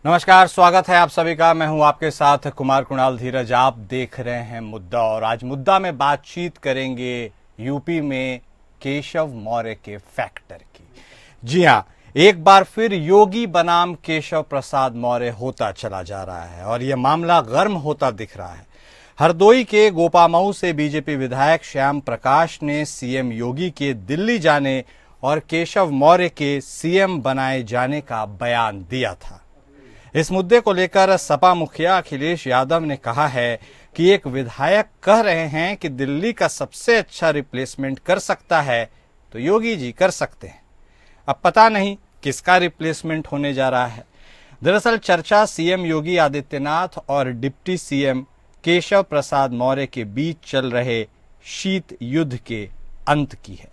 नमस्कार, स्वागत है आप सभी का। मैं हूं आपके साथ कुमार कुणाल धीरज। आप देख रहे हैं मुद्दा, और आज मुद्दा में बातचीत करेंगे यूपी में केशव मौर्य के फैक्टर की। जी हां, एक बार फिर योगी बनाम केशव प्रसाद मौर्य होता चला जा रहा है और यह मामला गर्म होता दिख रहा है। हरदोई के गोपामऊ से बीजेपी विधायक श्याम प्रकाश ने सीएम योगी के दिल्ली जाने और केशव मौर्य के सीएम बनाए जाने का बयान दिया था। इस मुद्दे को लेकर सपा मुखिया अखिलेश यादव ने कहा है कि एक विधायक कह रहे हैं कि दिल्ली का सबसे अच्छा रिप्लेसमेंट कर सकता है तो योगी जी कर सकते हैं। अब पता नहीं किसका रिप्लेसमेंट होने जा रहा है। दरअसल चर्चा सीएम योगी आदित्यनाथ और डिप्टी सीएम केशव प्रसाद मौर्य के बीच चल रहे शीत युद्ध के अंत की है।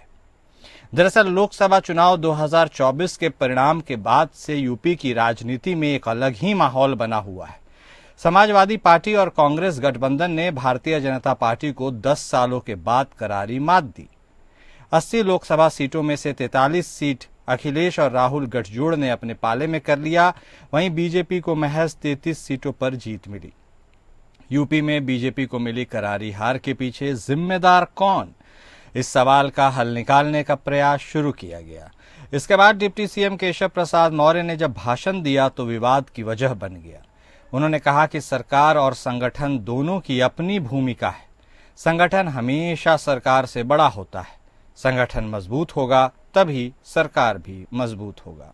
दरअसल लोकसभा चुनाव 2024 के परिणाम के बाद से यूपी की राजनीति में एक अलग ही माहौल बना हुआ है। समाजवादी पार्टी और कांग्रेस गठबंधन ने भारतीय जनता पार्टी को 10 सालों के बाद करारी मात दी। 80 लोकसभा सीटों में से 43 सीट अखिलेश और राहुल गठजोड़ ने अपने पाले में कर लिया। वहीं बीजेपी को महज 33 सीटों पर जीत मिली। यूपी में बीजेपी को मिली करारी हार के पीछे जिम्मेदार कौन, इस सवाल का हल निकालने का प्रयास शुरू किया गया। इसके बाद डिप्टी सीएम केशव प्रसाद मौर्य ने जब भाषण दिया तो विवाद की वजह बन गया। उन्होंने कहा कि सरकार और संगठन दोनों की अपनी भूमिका है। संगठन हमेशा सरकार से बड़ा होता है। संगठन मजबूत होगा तभी सरकार भी मजबूत होगा।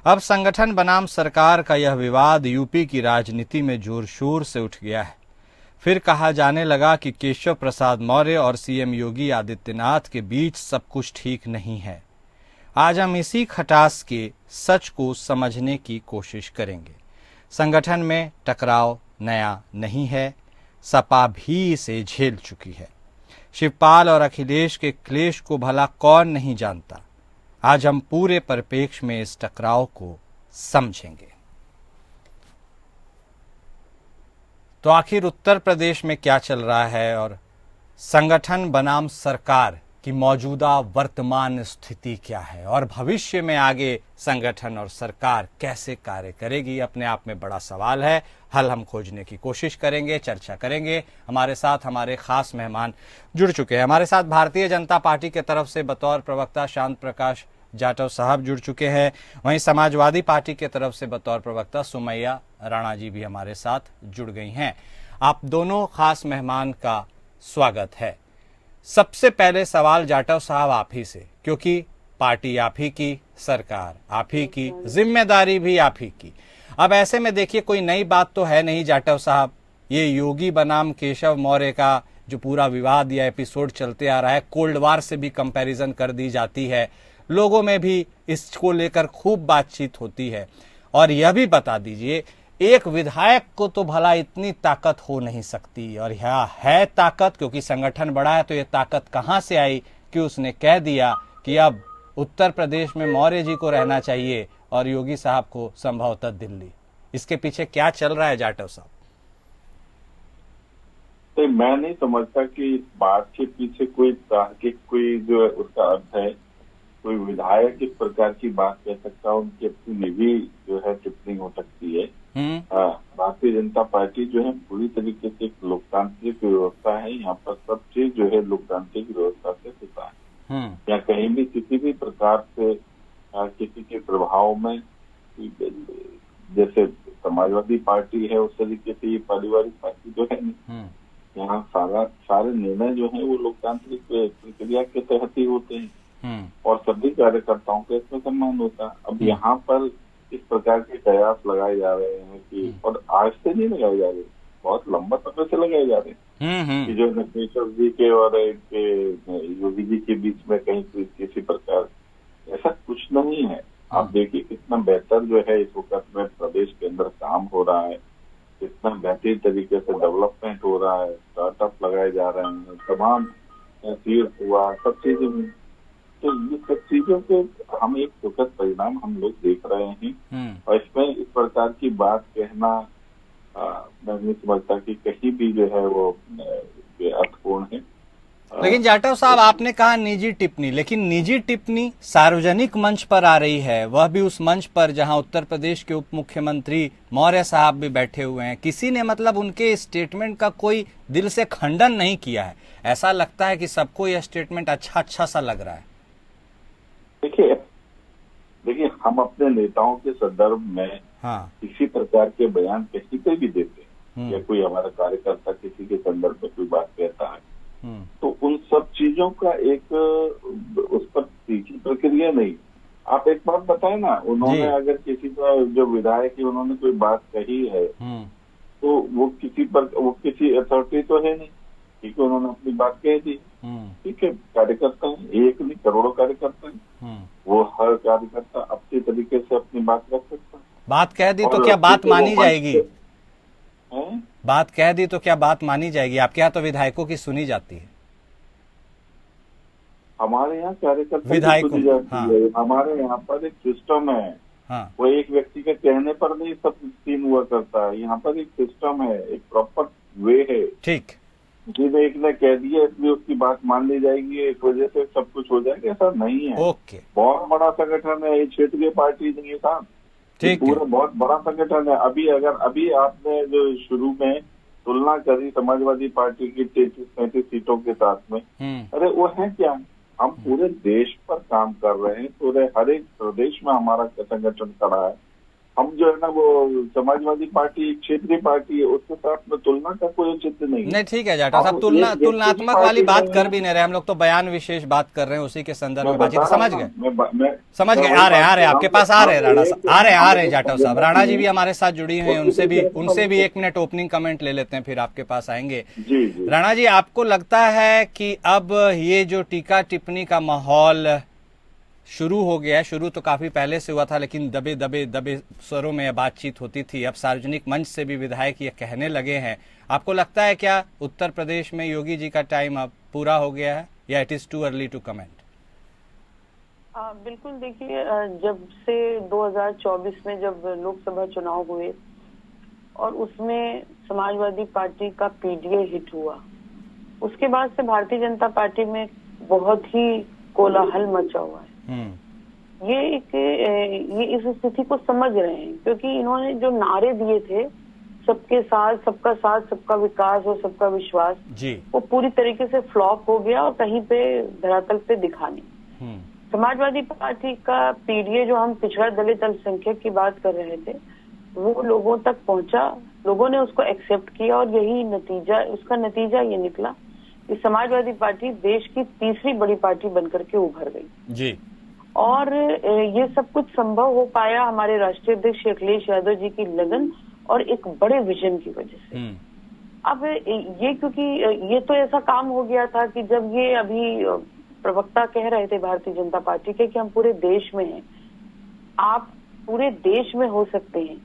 अब संगठन बनाम सरकार का यह विवाद यूपी की राजनीति में जोर शोर से उठ गया है। फिर कहा जाने लगा कि केशव प्रसाद मौर्य और सीएम योगी आदित्यनाथ के बीच सब कुछ ठीक नहीं है। आज हम इसी खटास के सच को समझने की कोशिश करेंगे। संगठन में टकराव नया नहीं है, सपा भी इसे झेल चुकी है। शिवपाल और अखिलेश के क्लेश को भला कौन नहीं जानता। आज हम पूरे परिप्रेक्ष्य में इस टकराव को समझेंगे। तो आखिर उत्तर प्रदेश में क्या चल रहा है और संगठन बनाम सरकार की मौजूदा वर्तमान स्थिति क्या है, और भविष्य में आगे संगठन और सरकार कैसे कार्य करेगी, अपने आप में बड़ा सवाल है। हल हम खोजने की कोशिश करेंगे, चर्चा करेंगे। हमारे साथ हमारे खास मेहमान जुड़ चुके हैं। हमारे साथ भारतीय जनता पार्टी के तरफ से बतौर प्रवक्ता शांत प्रकाश जाटव साहब जुड़ चुके हैं। वहीं समाजवादी पार्टी के तरफ से बतौर प्रवक्ता सुमैया राणा जी भी हमारे साथ जुड़ गई हैं। आप दोनों खास मेहमान का स्वागत है। सबसे पहले सवाल जाटव साहब आप ही से, क्योंकि पार्टी आप ही की, सरकार आप ही की, जिम्मेदारी भी आप ही की। अब ऐसे में देखिए, कोई नई बात तो है नहीं जाटव साहब। ये योगी बनाम केशव मौर्य का जो पूरा विवाद या एपिसोड चलते आ रहा है, कोल्ड वार से भी कंपैरिजन कर दी जाती है। लोगों में भी इसको लेकर खूब बातचीत होती है। और यह भी बता दीजिए, एक विधायक को तो भला इतनी ताकत हो नहीं सकती, और यह है ताकत क्योंकि संगठन बड़ा है, तो ये ताकत कहां से आई कि उसने कह दिया कि अब उत्तर प्रदेश में मौर्य जी को रहना चाहिए और योगी साहब को संभवतः दिल्ली। इसके पीछे क्या चल रहा है जाटव साहब? तो मैं नहीं समझता कि इस बात के पीछे कोई तार्किक कोई जो है उसका अर्थ है। कोई विधायक इस प्रकार की बात कह सकता है, उनकी अपनी निजी जो है टिप्पणी हो सकती है। भारतीय जनता पार्टी जो है पूरी तरीके से एक लोकतांत्रिक व्यवस्था है। यहाँ पर सब चीज जो है लोकतांत्रिक व्यवस्था से होता है। या कहीं भी किसी भी प्रकार से किसी के प्रभाव में, जैसे समाजवादी पार्टी है उस तरीके से ये पारिवारिक पार्टी जो है नहीं। यहाँ सारे निर्णय जो है वो लोकतांत्रिक प्रक्रिया के तहत ही होते हैं और सभी कार्यकर्ताओं का इसमें सम्मान होता है। अब यहाँ पर इस प्रकार के कयास लगाए जा रहे हैं कि, और आज से नहीं लगाए जा रहे, बहुत लंबा समय से लगाए जा रहे हैं कि जो केशव जी के और योगी जी के बीच में कहीं किसी प्रकार ऐसा कुछ नहीं है। आप देखिए कितना बेहतर जो है इस वक्त में प्रदेश के अंदर काम हो रहा है, कितना बेहतरीन तरीके से डेवलपमेंट हो रहा है, स्टार्टअप लगाए जा रहे हैं, तमाम तीर्थ हुआ, सब चीजें। तो ये सब चीजों के हम एक सुखद परिणाम हम लोग देख रहे हैं। और इसमें इस प्रकार की बात कहना मैं नहीं समझता कि कहीं भी जो है वो अर्थपूर्ण है। लेकिन जाटव साहब, आपने कहा निजी टिप्पणी, लेकिन निजी टिप्पणी सार्वजनिक मंच पर आ रही है, वह भी उस मंच पर जहां उत्तर प्रदेश के उप मुख्यमंत्री मौर्य साहब भी बैठे हुए हैं। किसी ने मतलब उनके स्टेटमेंट का कोई दिल से खंडन नहीं किया है। ऐसा लगता है कि सबको यह स्टेटमेंट अच्छा सा लग रहा है। देखिए हम अपने नेताओं के संदर्भ में किसी प्रकार के बयान किसी पे भी देते हैं, या कोई हमारा कार्यकर्ता किसी के संदर्भ में कोई बात कहता है, तो उन सब चीजों का एक उस पर तीखी प्रक्रिया नहीं। आप एक बात बताए ना, उन्होंने अगर किसी का जो विधायक है उन्होंने कोई बात कही है तो वो किसी अथॉरिटी तो है नहीं, ठीक है, उन्होंने अपनी बात कह दी, ठीक है, कार्यकर्ता है, एक नहीं करोड़ों कार्यकर्ता है, वो हर कार्यकर्ता अपने तरीके से अपनी बात रख सकता है। बात कह दी तो क्या बात मानी जाएगी? बात कह दी तो क्या बात मानी जाएगी? आपके यहाँ तो विधायकों की सुनी जाती है। हमारे यहाँ कार्यकर्ता की सुनी जाती है। हमारे यहाँ पर एक सिस्टम है, वो एक व्यक्ति के कहने पर नहीं सब सीन हुआ करता है। यहाँ पर एक सिस्टम है, एक प्रॉपर वे है। ठीक, जिन्हें एक ने कह दिया इसलिए उसकी बात मान ली जाएगी, इस वजह से सब कुछ हो जाएगा, ऐसा नहीं है। ओके, बहुत बड़ा संगठन है, ये क्षेत्रीय पार्टी नहीं है साहब, पूरा बहुत बड़ा संगठन है। अभी आपने जो शुरू में तुलना करी समाजवादी पार्टी की 33-35 सीटों के साथ में, अरे वो है क्या? हम पूरे देश पर काम कर रहे हैं, पूरे हर एक प्रदेश में हमारा संगठन खड़ा है। हम जो है ना वो समाजवादी पार्टी क्षेत्रीय पार्टी है, उसके साथ में तुलना का कोई औचित्य नहीं। ठीक है जाटव साहब, तुलनात्मक वाली बात कर भी नहीं रहे हम लोग, तो बयान विशेष बात कर रहे हैं, उसी के संदर्भ में बातचीत। समझ गए आ रहे आपके पास आ रहे राणा साहब, आ रहे जाटव साहब। राणा जी भी हमारे साथ जुड़ी हुई हैं, उनसे भी 1 मिनट ओपनिंग कमेंट ले लेते हैं, फिर आपके पास आएंगे। राणा जी, आपको लगता है कि अब ये जो टीका टिप्पणी का माहौल शुरू हो गया है, शुरू तो काफी पहले से हुआ था, लेकिन दबे स्वरों में बातचीत होती थी, अब सार्वजनिक मंच से भी विधायक ये कहने लगे हैं, आपको लगता है क्या उत्तर प्रदेश में योगी जी का टाइम अब पूरा हो गया है, या it is too early to comment? बिल्कुल, देखिए, जब से 2024 में जब लोकसभा चुनाव हुए और उसमें समाजवादी पार्टी का पीडीए हिट हुआ, उसके बाद से भारतीय जनता पार्टी में बहुत ही कोलाहल मचा हुआ है। ये इस स्थिति को समझ रहे हैं, क्योंकि इन्होंने जो नारे दिए थे, सबके साथ, सबका विकास और सबका विश्वास जी, वो पूरी तरीके से फ्लॉप हो गया और कहीं पे धरातल पे दिखा नहीं। समाजवादी पार्टी का पीडीए, जो हम पिछड़ा दलित अल्पसंख्यक की बात कर रहे थे, वो लोगों तक पहुंचा, लोगों ने उसको एक्सेप्ट किया और उसका नतीजा ये निकला कि समाजवादी पार्टी देश की तीसरी बड़ी पार्टी बनकर के उभर गई जी। और ये सब कुछ संभव हो पाया हमारे राष्ट्रीय अध्यक्ष अखिलेश यादव जी की लगन और एक बड़े विजन की वजह से। अब ये, क्योंकि ये तो ऐसा काम हो गया था कि जब ये अभी प्रवक्ता कह रहे थे भारतीय जनता पार्टी के कि हम पूरे देश में हैं, आप पूरे देश में हो सकते हैं,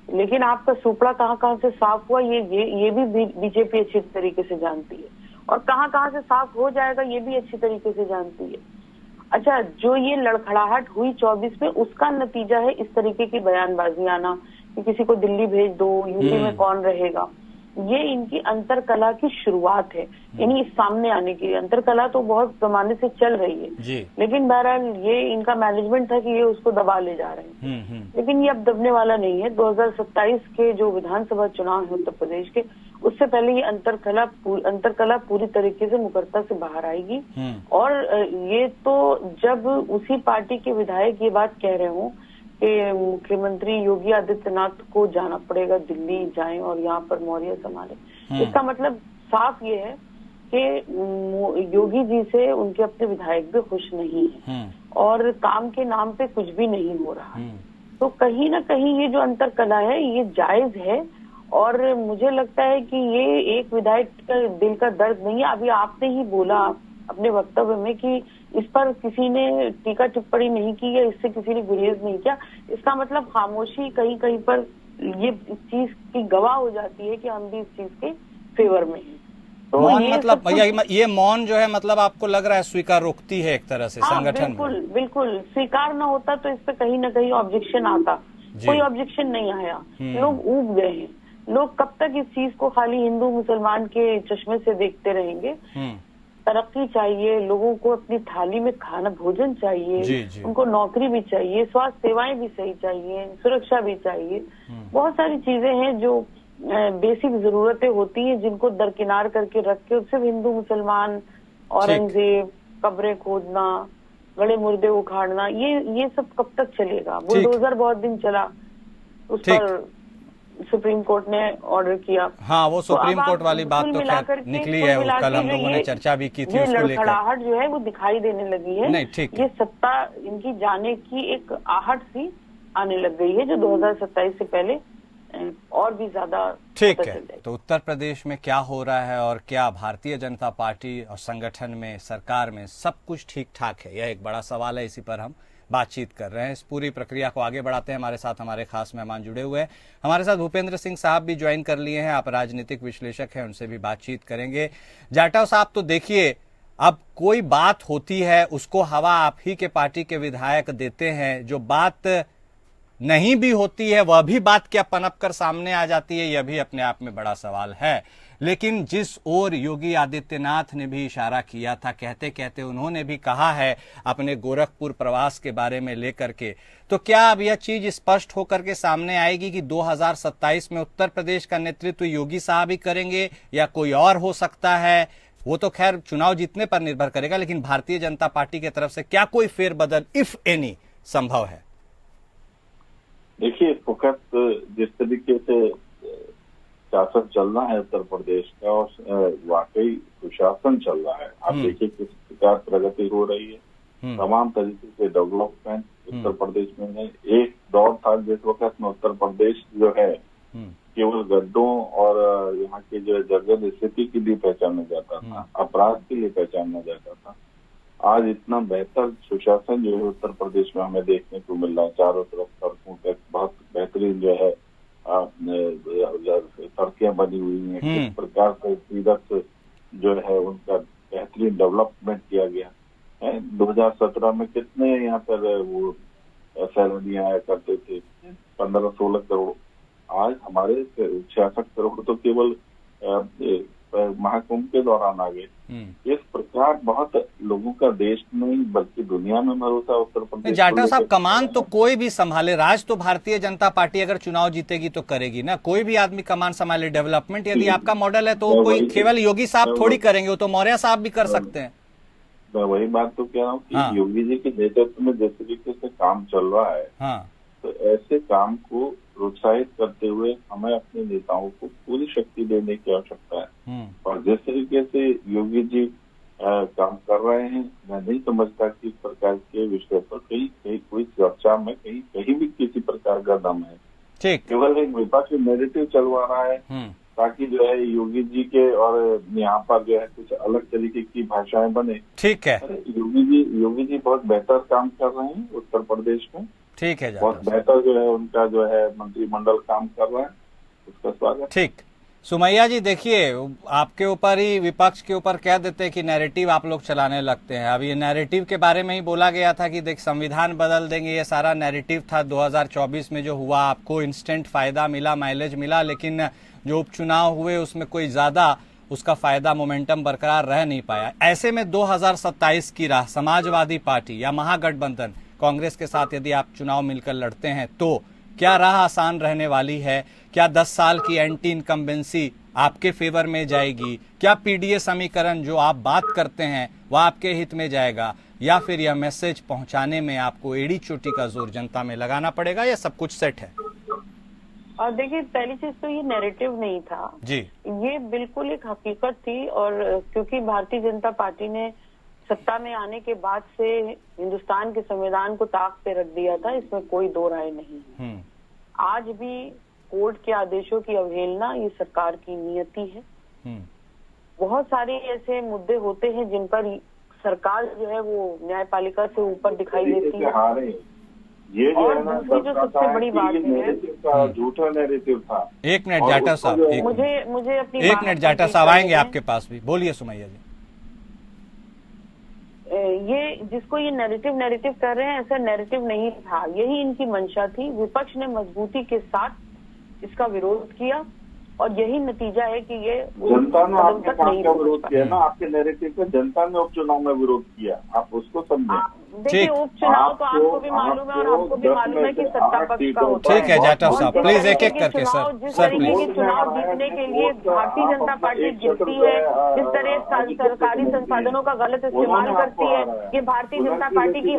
लेकिन आपका सुपड़ा कहाँ से साफ हुआ ये भी बीजेपी अच्छी तरीके से जानती है, और कहाँ से साफ हो जाएगा ये भी अच्छी तरीके से जानती है। अच्छा, जो ये लड़खड़ाहट हुई 24 में, उसका नतीजा है इस तरीके की बयानबाजी आना कि किसी को दिल्ली भेज दो, यूपी में कौन रहेगा। ये इनकी अंतरकला की शुरुआत है, यानी सामने आने की अंतरकला तो बहुत जमाने से चल रही है जी। लेकिन बहरहाल ये इनका मैनेजमेंट था कि ये उसको दबा ले जा रहे हैं, लेकिन ये अब दबने वाला नहीं है। 2027 के जो विधानसभा चुनाव है उत्तर प्रदेश के, उससे पहले ये अंतरकला पूरी तरीके से मुकरता से बाहर आएगी। और ये तो जब उसी पार्टी के विधायक ये बात कह रहे हों कि मुख्यमंत्री योगी आदित्यनाथ को जाना पड़ेगा, दिल्ली जाएं और यहाँ पर मौर्य संभाले, इसका मतलब साफ ये है कि योगी जी से उनके अपने विधायक भी खुश नहीं है और काम के नाम पे कुछ भी नहीं हो रहा है। तो कहीं ना कहीं ये जो अंतरकला है ये जायज है, और मुझे लगता है कि ये एक विधायक का दिल का दर्द नहीं है। अभी आपने ही बोला अपने वक्तव्य में कि इस पर किसी ने टीका टिप्पणी नहीं की या इससे किसी ने गुरेज नहीं किया, इसका मतलब खामोशी कहीं पर ये इस चीज की गवाह हो जाती है कि हम भी इस चीज के फेवर में हैं। तो मौन मतलब ये मौन जो है, मतलब आपको लग रहा है स्वीकार रोकती है एक तरह से संगठन में? बिल्कुल स्वीकार ना होता तो इस पे कहीं ना कहीं ऑब्जेक्शन आता, कोई ऑब्जेक्शन नहीं आया, लोग ऊब गए हैं। लोग कब तक इस चीज को खाली हिंदू मुसलमान के चश्मे से देखते रहेंगे? तरक्की चाहिए, लोगों को अपनी थाली में खाना भोजन चाहिए, जी, जी। उनको नौकरी भी चाहिए, स्वास्थ्य सेवाएं भी सही चाहिए, सुरक्षा भी चाहिए। बहुत सारी चीजें हैं जो बेसिक जरूरतें होती हैं जिनको दरकिनार करके रख के सिर्फ हिंदू मुसलमान, औरंगजेब, कब्रें खोदना, गड़े मुर्दे उखाड़ना, ये सब कब तक चलेगा? बुलडोजर बहुत दिन चला, उस पर सुप्रीम कोर्ट ने ऑर्डर किया। हाँ, वो सुप्रीम कोर्ट वाली बात तो खैर निकली है, कल हम लोगों ने चर्चा भी की थी ये उसको लेकर। लड़खड़ाहट जो है वो दिखाई देने लगी है। नहीं, ठीक है। ये सत्ता इनकी जाने की एक आहट सी आने लग गई है जो 2027 से पहले और भी ज्यादा ठीक है। तो उत्तर प्रदेश में क्या हो रहा है और क्या भारतीय जनता पार्टी और संगठन में, सरकार में सब कुछ ठीक ठाक है, यह एक बड़ा सवाल है। इसी पर हम बातचीत कर रहे हैं। इस पूरी प्रक्रिया को आगे बढ़ाते हैं। हमारे साथ हमारे खास मेहमान जुड़े हुए हैं। हमारे साथ भूपेंद्र सिंह साहब भी ज्वाइन कर लिए हैं। आप राजनीतिक विश्लेषक हैं, उनसे भी बातचीत करेंगे। जाटव साहब, तो देखिए, अब कोई बात होती है उसको हवा आप ही के पार्टी के विधायक देते हैं, जो बात नहीं भी होती है वह भी बात क्या पनप कर सामने आ जाती है, यह भी अपने आप में बड़ा सवाल है। लेकिन जिस ओर योगी आदित्यनाथ ने भी इशारा किया था, कहते कहते उन्होंने भी कहा है अपने गोरखपुर प्रवास के बारे में लेकर के, तो क्या अब यह चीज स्पष्ट होकर के सामने आएगी कि 2027 में उत्तर प्रदेश का नेतृत्व योगी साहब ही करेंगे या कोई और हो सकता है? वो तो खैर चुनाव जीतने पर निर्भर करेगा, लेकिन भारतीय जनता पार्टी की तरफ से क्या कोई फेरबदल इफ एनी संभव है? देखिए, फकत जिस तरीके से शासन चल रहा है उत्तर प्रदेश का, और वाकई सुशासन चल रहा है। आप देखिए किस प्रकार प्रगति हो रही है, तमाम तरीके से डेवलपमेंट उत्तर प्रदेश में है। एक दौर था जिस वक्त में उत्तर प्रदेश जो है केवल गड्ढों और यहाँ की जो जर्जर स्थिति के लिए पहचाना जाता था, अपराध के लिए पहचाना जाता था। आज इतना बेहतर सुशासन जो है उत्तर प्रदेश में हमें देखने को मिल रहा है। चारों तरफ सड़कों तक बहुत बेहतरीन जो है सड़कें बनी हुई हैं। किस प्रकार से तीरथ जो है उनका बेहतरीन डेवलपमेंट किया गया है। 2017 में कितने यहाँ पर वो सैलानी आया करते थे, 15-16 करोड़। आज हमारे 66 करोड़ तो केवल महाकुंभ के दौरान आ गए। इस प्रकार बहुत लोगों का देश में बल्कि दुनिया में भरोसा उत्तर प्रदेश। जाटव साहब, कमान तो कोई भी संभाले, राज तो भारतीय जनता पार्टी अगर चुनाव जीतेगी तो करेगी ना। कोई भी आदमी कमान संभाले, डेवलपमेंट यदि आपका मॉडल है तो कोई केवल योगी साहब थोड़ी करेंगे, वो तो मौर्य साहब भी कर सकते हैं। मैं वही बात तो कह रहा हूँ कि योगी जी के नेतृत्व में जिस तरीके से काम चल रहा है, तो ऐसे काम को प्रोत्साहित करते हुए हमें अपने नेताओं को पूरी शक्ति देने की आवश्यकता है। और जिस तरीके से योगी जी काम कर रहे हैं, मैं नहीं समझता कि इस प्रकार के विषय पर कहीं कोई चर्चा में कहीं भी किसी प्रकार का दम है। ठीक, केवल एक विपक्ष नैरेटिव चलवा रहा है ताकि जो है योगी जी के और यहाँ पर जो है कुछ अलग तरीके की भाषाएं बने। ठीक है, योगी जी बहुत बेहतर काम कर रहे हैं उत्तर प्रदेश में। ठीक है, बहुत बेहतर जो है उनका जो है मंत्रिमंडल काम कर रहा है, उसका स्वागत। ठीक। सुमैया जी, देखिए, आपके ऊपर ही, विपक्ष के ऊपर कह देते हैं कि नैरेटिव आप लोग चलाने लगते हैं। अब ये नैरेटिव के बारे में ही बोला गया था कि देख संविधान बदल देंगे, ये सारा नैरेटिव था। 2024 में जो हुआ, आपको इंस्टेंट फायदा मिला, माइलेज मिला, लेकिन जो उपचुनाव हुए उसमें कोई ज्यादा उसका फायदा, मोमेंटम बरकरार रह नहीं पाया। ऐसे में 2027 की राह समाजवादी पार्टी या महागठबंधन कांग्रेस के साथ यदि आप चुनाव मिलकर लड़ते हैं तो क्या राह आसान रहने वाली है? क्या 10 साल की एंटी इनकम्बेंसी आपके फेवर में जाएगी? क्या पीडीए समीकरण जो आप बात करते हैं वह आपके हित में जाएगा, या फिर यह मैसेज पहुंचाने में आपको एड़ी चोटी का जोर जनता में लगाना पड़ेगा, या सब कुछ सेट है? और देखिए, पहली चीज तो ये नैरेटिव नहीं था जी, ये बिल्कुल एक हकीकत थी। और क्योंकि भारतीय जनता पार्टी ने सत्ता में आने के बाद से हिंदुस्तान के संविधान को ताक पे रख दिया था, इसमें कोई दो राय नहीं। आज भी कोर्ट के आदेशों की अवहेलना ये सरकार की नियति है। बहुत सारे ऐसे मुद्दे होते हैं जिन पर सरकार जो है वो न्यायपालिका से ऊपर दिखाई देती है। ये जो और है ना, दूसरी जो सबसे बड़ी बात है, झूठा नैरेटिव था। एक मिनट जाटव साहब, मुझे अपनी एक मिनट जाटव साहब आएंगे आपके पास भी। बोलिए सुमैया जी। ये जिसको ये नैरेटिव कर रहे हैं, ऐसा नैरेटिव नहीं था, यही इनकी मंशा थी। विपक्ष ने मजबूती के साथ इसका विरोध किया और यही नतीजा है कि ये जनता ने कदम आपके तक काम नहीं का पहुंच विरोध पाए। किया ना, आपके नैरेटिव का जनता ने उपचुनाव में विरोध किया, आप उसको समझें। देखिए ठीक। उपचुनाव तो आपको भी मालूम है और हमको भी मालूम है कि सत्ता पक्ष का होता है। ठीक है जाटव साहब, और प्लीज जिस एक एक तरीके के करके चुनाव- सर जिस सर तरीके प्लीज। के चुनाव जीतने के लिए भारतीय जनता पार्टी गिरती है, जिस तरह सरकारी संसाधनों का गलत इस्तेमाल करती है, ये भारतीय जनता पार्टी की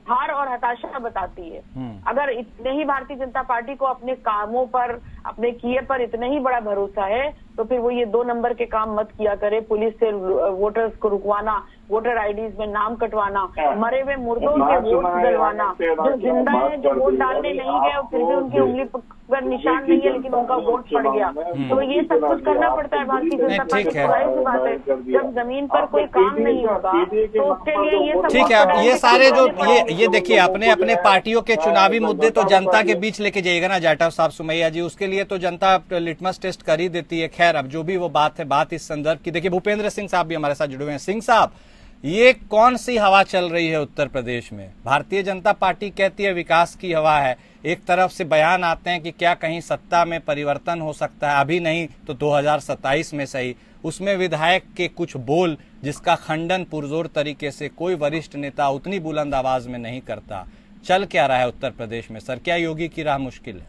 हार और हताशा बताती है। अगर इतने ही भारतीय जनता पार्टी को अपने कामों पर, अपने किए पर इतना ही बड़ा भरोसा है, तो फिर वो ये 2 नंबर के काम मत किया करे। पुलिस से वोटर्स को रुकवाना, वोटर आईडीज में नाम कटवाना, मरे हुए मुर्दों के वोट दिलवाना, जो जिंदा है, जो वोट डालने नहीं गए और फिर भी उनकी उंगली पर निशान नहीं है लेकिन उनका वोट पड़ गया, तो ये सब कुछ करना पड़ता है भारतीय जनता पार्टी ठीक को। है। जाहिर सी बात है, जब जमीन पर कोई काम नहीं होगा तो उसके लिए ये सब ठीक है, अब ये सारे जो ये देखिए लोगों अपने को अपने जो है, पार्टियों के चुनावी मुद्दे तो जनता जनता के बताइए। बीच लेके जाइएगा ना जाटव साहब, सुमैया जी, उसके लिए तो जनता लिटमस टेस्ट कर ही देती है। खैर अब जो भी वो बात है, बात इस संदर्भ की। देखिए भूपेंद्र सिंह साहब भी हमारे साथ जुड़े हुए हैं। सिंह साहब, ये कौन सी हवा चल रही है उत्तर प्रदेश में? भारतीय जनता पार्टी कहती है विकास की हवा है, एक तरफ से बयान आते हैं कि क्या कहीं सत्ता में परिवर्तन हो सकता है, अभी नहीं तो 2027 में सही। उसमें विधायक के कुछ बोल जिसका खंडन पुरजोर तरीके से कोई वरिष्ठ नेता उतनी बुलंद आवाज में नहीं करता। चल क्या रहा है उत्तर प्रदेश में सर? क्या योगी की राह मुश्किल है?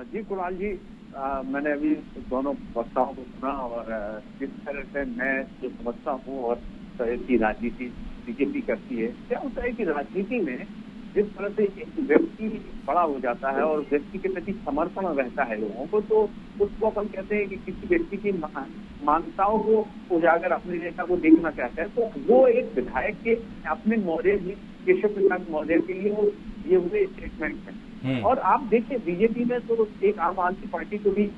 जी कुणाल जी, मैंने अभी दोनों वक्ताओं को सुना और जिस तरह से मैं जो समझता हूँ और तरह की राजनीति बीजेपी करती है, क्या होता है कि राजनीति में जिस तरह से एक व्यक्ति बड़ा हो जाता है और व्यक्ति के प्रति समर्पण रहता है लोगों को, तो उसको अपन कहते हैं कि किसी व्यक्ति की मान्यताओं को उजागर अपने नेता को देखना चाहते हैं, तो वो एक विधायक के अपने मौर्य जी केशव प्रसाद मौर्य के लिए वो ये हुए स्टेटमेंट है। और आप देखिए बीजेपी में तो एक आम आदमी पार्टी को भी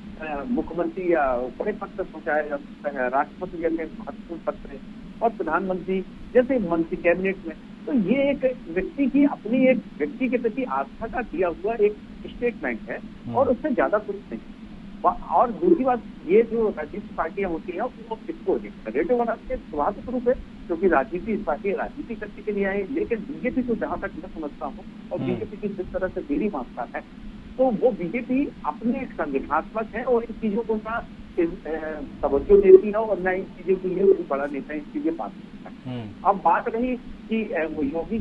मुख्यमंत्री या बड़े पद तक पहुंचाया जा सकता है, राष्ट्रपति जैसे महत्वपूर्ण पद पे और प्रधानमंत्री जैसे मंत्री कैबिनेट में। तो ये एक व्यक्ति की अपनी एक व्यक्ति के प्रति आस्था का किया हुआ एक स्टेटमेंट है और उससे ज्यादा कुछ नहीं। और दूसरी बात, ये जो राजनीतिक पार्टियां होती हैं वो किसको नेगेटिव बनाते हैं, स्वाभाविक रूप है, क्योंकि राजनीति इस पार्टी राजनीति करने के लिए आई। लेकिन बीजेपी को जहां तक मैं समझता हूँ और बीजेपी की जिस तरह से मेरी मानता है, तो वो बीजेपी अपने संगठनात्मक है और इन चीजों को ना तवज्जो देती है और न इन चीजों के लिए कोई बड़ा नेता इन चीजें बात करता है। अब बात रही कि योगी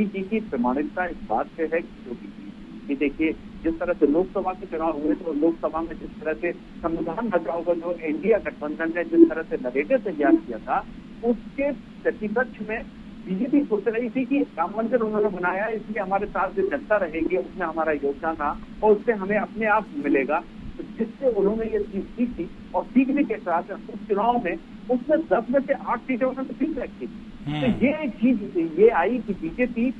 जी की प्रमाणिकता इस बात से है कि योगी जी कि देखिए जिस तरह से लोकसभा के चुनाव हुए, तो लोकसभा में जिस तरह से संविधान बचाओ का जो इंडिया गठबंधन ने जिस तरह से नरेटिव तैयार किया था, उसके प्रतिपक्ष में बीजेपी सोच रही थी कि राम मंदिर उन्होंने बनाया इसलिए हमारे साथ जो जनता रहेगी उसमें हमारा योगदान रहा और उससे हमें अपने आप मिलेगा, तो जिससे उन्होंने ये चीज सीखी और सीखने के साथ उस चुनाव में उसमें 10 में से 8 सीटें उन्होंने जीत रखी। तो ये चीज ये आई कि बीजेपी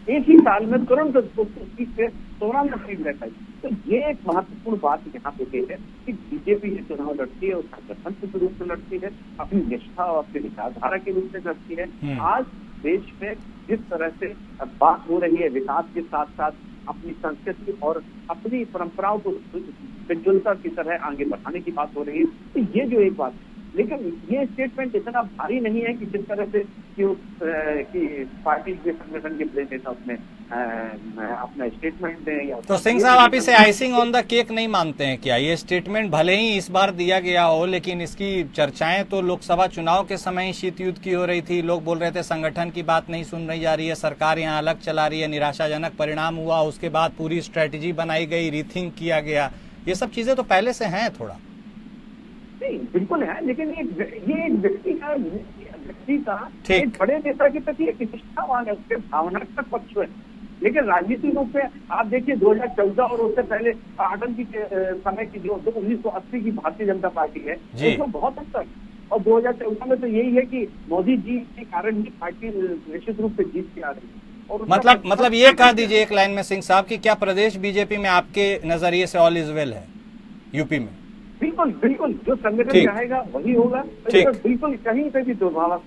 एक ही साल में तुरंत सीट से 16 में सीट रह पाई। तो ये एक महत्वपूर्ण बात यहाँ पे है कि बीजेपी ये चुनाव लड़ती है उसका गठबंधन के रूप में लड़ती है, अपनी निष्ठा और अपनी विचारधारा के रूप में लड़ती है। आज देश में जिस तरह से बात हो रही है विकास के साथ साथ अपनी संस्कृति और अपनी परंपराओं को विजुलता की तरह आगे बढ़ाने की बात हो रही है, तो ये जो एक बात, लेकिन ये स्टेटमेंट इतना भारी नहीं है कि जिस तरह से कि पार्टी के संगठन के बड़े नेता उसमें अपना स्टेटमेंट दें या तो सिंह साहब आप इसे आइसिंग ऑन द केक नहीं मानते हैं क्या? ये स्टेटमेंट भले ही इस बार दिया गया हो, लेकिन इसकी चर्चाएं तो लोकसभा चुनाव के समय ही शीत युद्ध की हो रही थी। लोग बोल रहे थे संगठन की बात नहीं सुन रही जा रही है, सरकार यहाँ अलग चला रही है, निराशाजनक परिणाम हुआ, उसके बाद पूरी स्ट्रेटेजी बनाई गई, रीथिंक किया गया। ये सब चीजें तो पहले से हैं थोड़ा। नहीं बिल्कुल है, लेकिन ये एक व्यक्ति का एक बड़े नेता के प्रति एक निष्ठावान है, उसके भावनात्मक पक्ष है। लेकिन राजनीतिक रूप से आप देखिए 2014 और उससे पहले अटल जी के समय की जो 1980 की भारतीय जनता पार्टी है उसमें बहुत अंतर, और 2014 में तो यही है कि मोदी जी के कारण ही पार्टी निश्चित रूप से जीत के आ रही है। और मतलब ये कह दीजिए एक लाइन में सिंह साहब कि क्या प्रदेश बीजेपी में आपके नजरिए से ऑल इज वेल है यूपी में? बिल्कुल बिल्कुल, जो संगठन चाहेगा वही होगा, बिल्कुल कहीं पे भी दुर्भाव।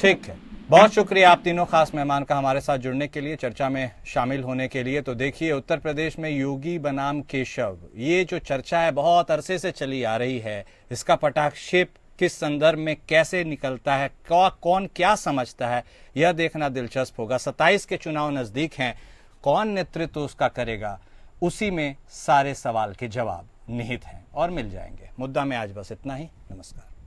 ठीक है, बहुत शुक्रिया आप तीनों खास मेहमान का हमारे साथ जुड़ने के लिए, चर्चा में शामिल होने के लिए। तो देखिए उत्तर प्रदेश में योगी बनाम केशव, ये जो चर्चा है बहुत अरसे से चली आ रही है, इसका पटाक्षेप किस संदर्भ में कैसे निकलता है, कौन क्या समझता है, यह देखना दिलचस्प होगा। 27 के चुनाव नजदीक हैं, कौन नेतृत्व उसका करेगा उसी में सारे सवाल के जवाब निहित हैं और मिल जाएंगे। मुद्दा में आज बस इतना ही। नमस्कार।